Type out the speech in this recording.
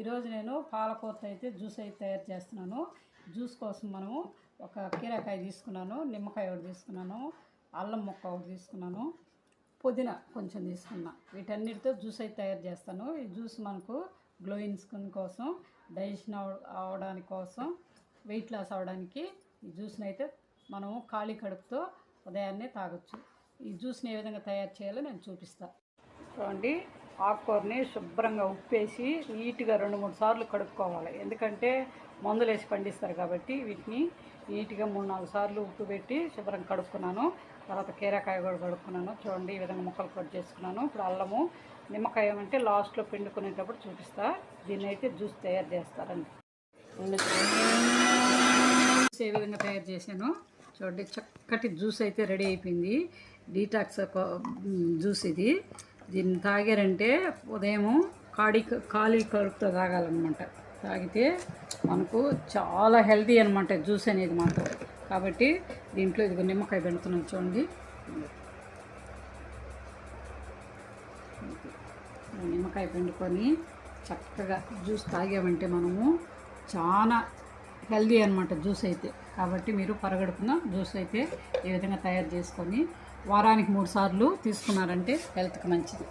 ఈరోజు నేను పాలకూరతో అయితే జ్యూస్ అయితే తయారు చేస్తున్నాను. జ్యూస్ కోసం మనము ఒక కీరకాయ తీసుకున్నాను, నిమ్మకాయ ఒకటి తీసుకున్నాను, అల్లం ముక్క ఒకటి తీసుకున్నాను, పుదీనా కొంచెం తీసుకున్నా. వీటన్నిటితో జ్యూస్ అయితే తయారు చేస్తాను. ఈ జ్యూస్ మనకు గ్లోయింగ్ స్కిన్ కోసం, డైజెషన్ అవడానికి కోసం, వెయిట్ లాస్ అవడానికి ఈ జ్యూస్ని అయితే మనము ఖాళీ కడుపుతో ఉదయాన్నే తాగొచ్చు. ఈ జ్యూస్ని ఏ విధంగా తయారు చేయాలో నేను చూపిస్తాను. చూడండి, ఆకుకూరని శుభ్రంగా ఉప్పేసి నీట్గా 2-3 సార్లు కడుక్కోవాలి. ఎందుకంటే మందులు వేసి పండిస్తారు కాబట్టి వీటిని నీట్గా 3-4 సార్లు ఉప్పు పెట్టి శుభ్రంగా కడుక్కున్నాను. తర్వాత కీరకాయ కూడా కడుక్కున్నాను. చూడండి, ఈ విధంగా ముక్కలు కట్ చేసుకున్నాను. ఇప్పుడు అల్లము, నిమ్మకాయ అంటే లాస్ట్లో పిండుకునేటప్పుడు చూపిస్తా. దీన్ని అయితే జ్యూస్ తయారు చేస్తారండి. ఏ విధంగా తయారు చేశాను చూడండి. చక్కటి జ్యూస్ అయితే రెడీ అయిపోయింది. డీటాక్స్ జ్యూస్ ఇది. దీన్ని తాగారంటే ఉదయం ఖాళీ కడుపుతో తాగాలన్నమాట. తాగితే మనకు చాలా హెల్తీ అనమాట జ్యూస్ అనేది మాత్రం. కాబట్టి దీంట్లో ఇది నిమ్మకాయ పెడుతున్నాను చూడండి. నిమ్మకాయ పిండుకొని చక్కగా జ్యూస్ తాగామంటే మనము చాలా హెల్తీ అనమాట జ్యూస్ అయితే. కాబట్టి మీరు పరగడుపున జ్యూస్ అయితే ఈ విధంగా తయారు చేసుకొని వారానికి 3 సార్లు తీసుకున్నారంటే హెల్త్కి మంచిది.